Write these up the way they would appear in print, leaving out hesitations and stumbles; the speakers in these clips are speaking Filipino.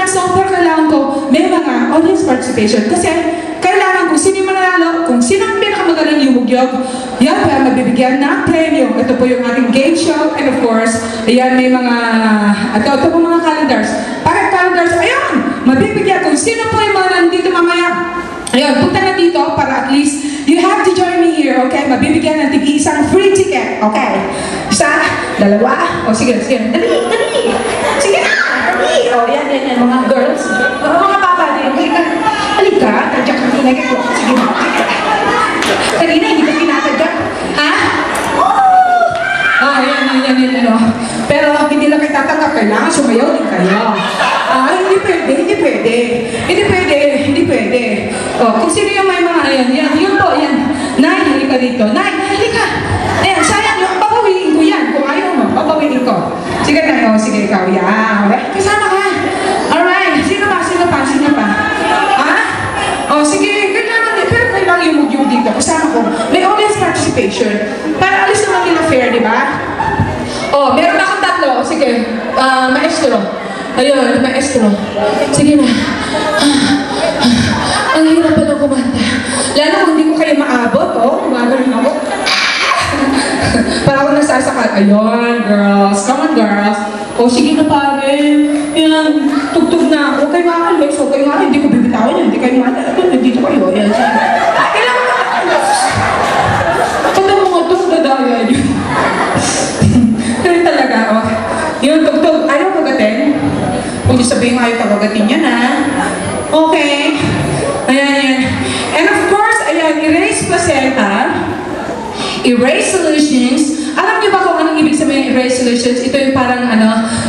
ng song, pero kailangan ko may mga audience participation. Kasi kailangan kung sino yung mananalo, kung sino ang pinakamagaling yumugyog, yan kaya mabibigyan ng premyo. Ito po yung ating game show. And of course, ayan may mga, ito po mga calendars. Para calendars, ayan, mabibigyan kung sino po yung mga nandito mamaya. Ayun, punta na dito para at least you have to join me here, okay? Mabibigyan ng tig-isang free ticket, okay? Isa, dalawa, o sige, sige, dali, dali. Sige na, dali. O, yan, mga girls. Mga papa din, halika, tadyak ka tinagay ko. Sige na, sige. Kanina, hindi ka tinatadyak. Ha? Yan. Pero hindi lang kayo tatanggap, kailangan sumayaw din kayo. Hindi pwede. O, kung sino yung may mga, ayan, yun po, yan. Nay, halika dito. Nay, halika. Ayan, sayang yung, papawiin ko yan. Kung ayaw mo, papawiin ko. Sige na, o, sige ikaw, yan. Kasama ka. Alright, sino pa? Ha? O, sige, kailangan din, pero kailangan yung mag-yung dito. Kasama ko, may audience participation. Para alis naman nila fair, di ba? O, meron akong tatlo. Sige, maestro. Ayun, maestro. Sige na. Ang hirap pa lang kumanta. Lalo kung hindi ko kayo maabot, gumagaling ako. Para ako nasasakal. Ayun, girls. Come on, girls. O, sige na pare. Yan, tugtog na ako. Kayo maalis. O, kayo maalis. Hindi ko bibitawan yan. Hindi kayo maalis. Nandito kayo. Yan, sige. Kailangan ka maalis. Pagka mga ito, dadaya yun. Kaya talaga, yun, tugtog. Ayaw kagatin. Kung sabihin mo ayaw kagatin yan, ha? Okay. Ayan. And of course, ayan, erase placenta, erase solutions. Alam niyo ba kung anong ibig sabihin ng erase solutions? Ito yung parang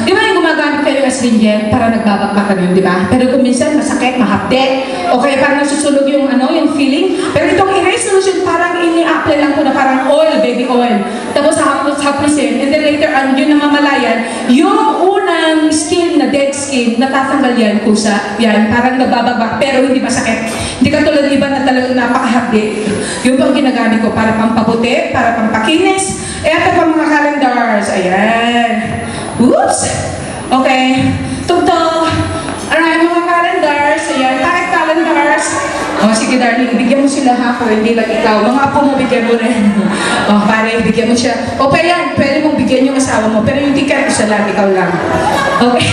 di ba yung gumagamit kayo ng astringent para nagbabakbakan yun, di ba? Pero kung minsan masakit, mahapde, o kaya parang nasusunog yung yung feeling. Pero itong erase solution, parang ini-apply lang ko na parang oil, baby oil. Tapos hapusin, and then later on, yun na mamalayan, yung unang skin na dead skin, natatanggal yan, kusa. Yan, parang nabababa, pero hindi masakit. Hindi katulad iba na talagang napakahapde. Yung pang ginagamit ko para pampaputi, para pampakinis. Eto pa mga calendars. Ayan. Oops! Okay. Tugtog. Alright, mga calendars. Ayan. Kahit calendars. O, sige darling, bigyan mo sila ha. Kung hindi lang ikaw. Mga apo mo, bigyan mo rin. O, pare, bigyan mo siya. O, pero yan, pwede mong bigyan yung asawa mo. Pero yung ticket, isa lang, ikaw lang. Okay.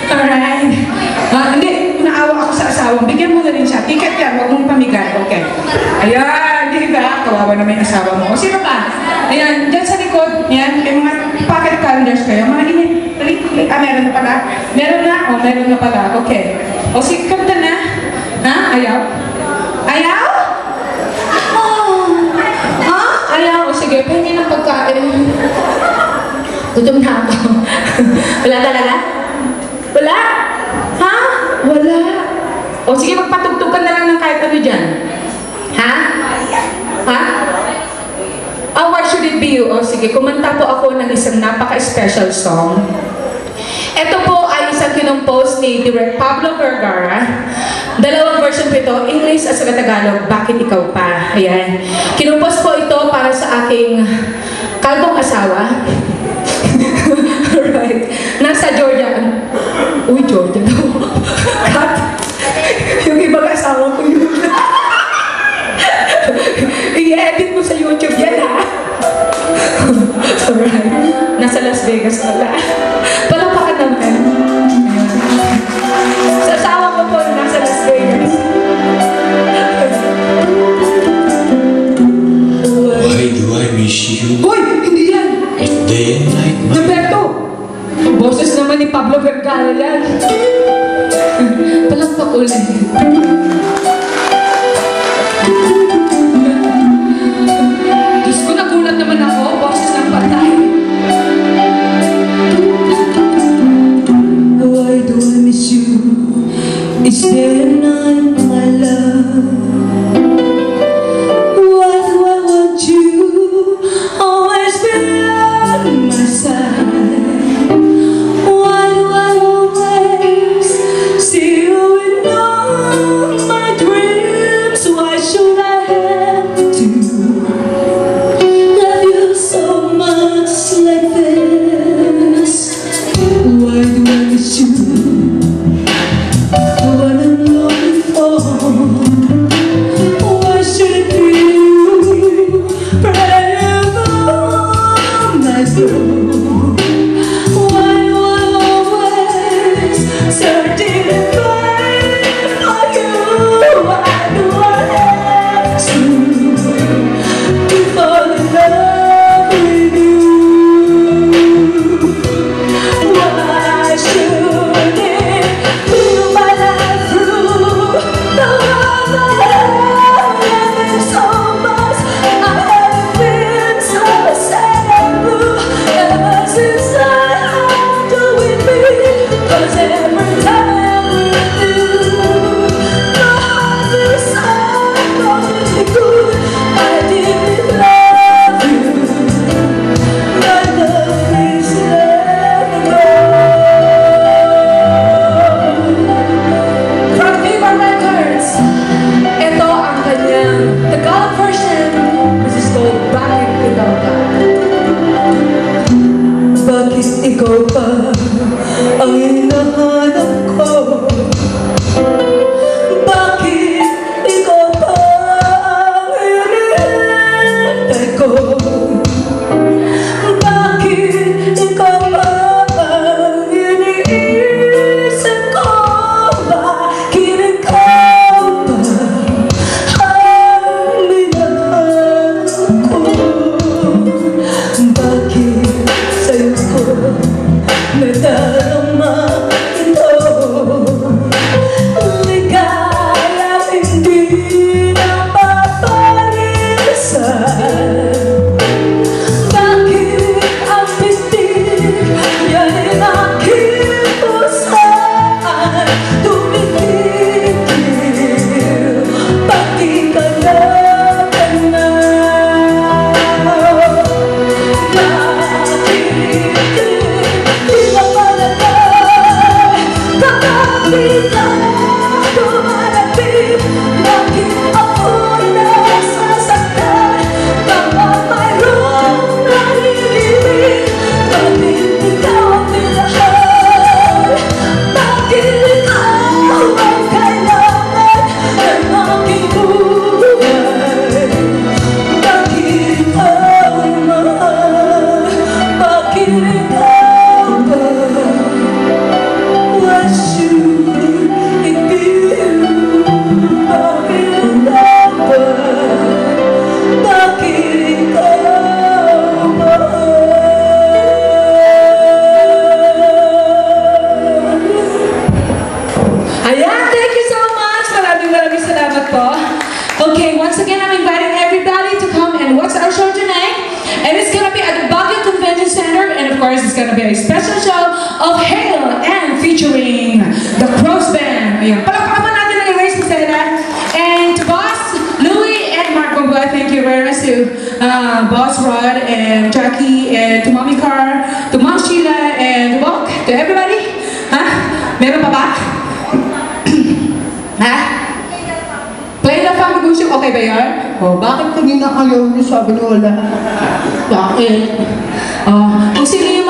Alright. Hindi, naawa ako sa asawa. Bigyan mo na rin siya. Ticket yan, huwag mong pamigay. Okay. Ayan, di ba? Kawawa na may asawa mo. O, sino pa? Ayan, dyan sa likod, yan, may mga pocket calendars kayo. Mga init. Meron na pala. Meron na? O, meron na pala. Okay. O, sige, kanta na. Ha? Ayaw? Ayaw? Oh. Ha? Ayaw? O, sige, pahingin ng pagkain. Gutom na ako. Wala talaga? Wala? Ha? Wala. O, sige, magpatugtog ka na lang ng kahit ano dyan. Ha? Ha? What should it be? O sige, kumanta po ako ng isang napaka-special song. Ito po ay isang kinompose ni Direk Pablo Vergara. Dalawang version po ito, English at saka Tagalog, Bakit Ikaw Pa? Ayan. Kinompose po ito para sa aking kalbong asawa. Alright. Nasa Georgia. Uy, Georgia daw. Yung ibang asawa ko yun. I-edit mo sa YouTube yan, ha? Alright. Nasa Las Vegas pala. Palakpakan naman. Sa asawa ko po, nasa Las Vegas. Why do I miss you? Uy! Hindi yan! Day and night. Roberto! Ang boses naman ni Pablo Vergara yan. Palakpak ulit. Naman ako, boses ng patay. Why do I miss you? Is there a night, my love? Why do I want you? Always be by my side. Why do I always see you in all my dreams? Why should I have to? So much like this. Why do I miss you? Bakit ka tumalapit? Bakit ako'y nasasaktan? Kapag mayroong naririnig, bakit ikaw ang minahal? Bakit ikaw ang kailangan ng aking buhay? Bakit ikaw ang mahal? Bakit ikaw ba? What should it be? Bakit ikaw ba? Bakit ikaw ba? Ayan, thank you so much. Maraming salamat po. Okay, once again, I'm inviting everybody to come and watch our show tonight. And it's gonna be at the Baguio Convention Center. And of course, it's gonna be a special show of Hail and featuring the Crows Band. Ayan, palakpakan mo natin ang Erase Maseda. And to Boss, Louie, and Mark Bumba, thank you very much to Boss Rod and Jackie, and to Mommy Car, to Mom Sheila, and to Bok, to everybody. Ha? Meron pa ba? Ha? Play the Family Music, okay ba yan? Oh, bakit kanina ayaw niyo sabi niyo wala? Bakit? Oh, kung sino yung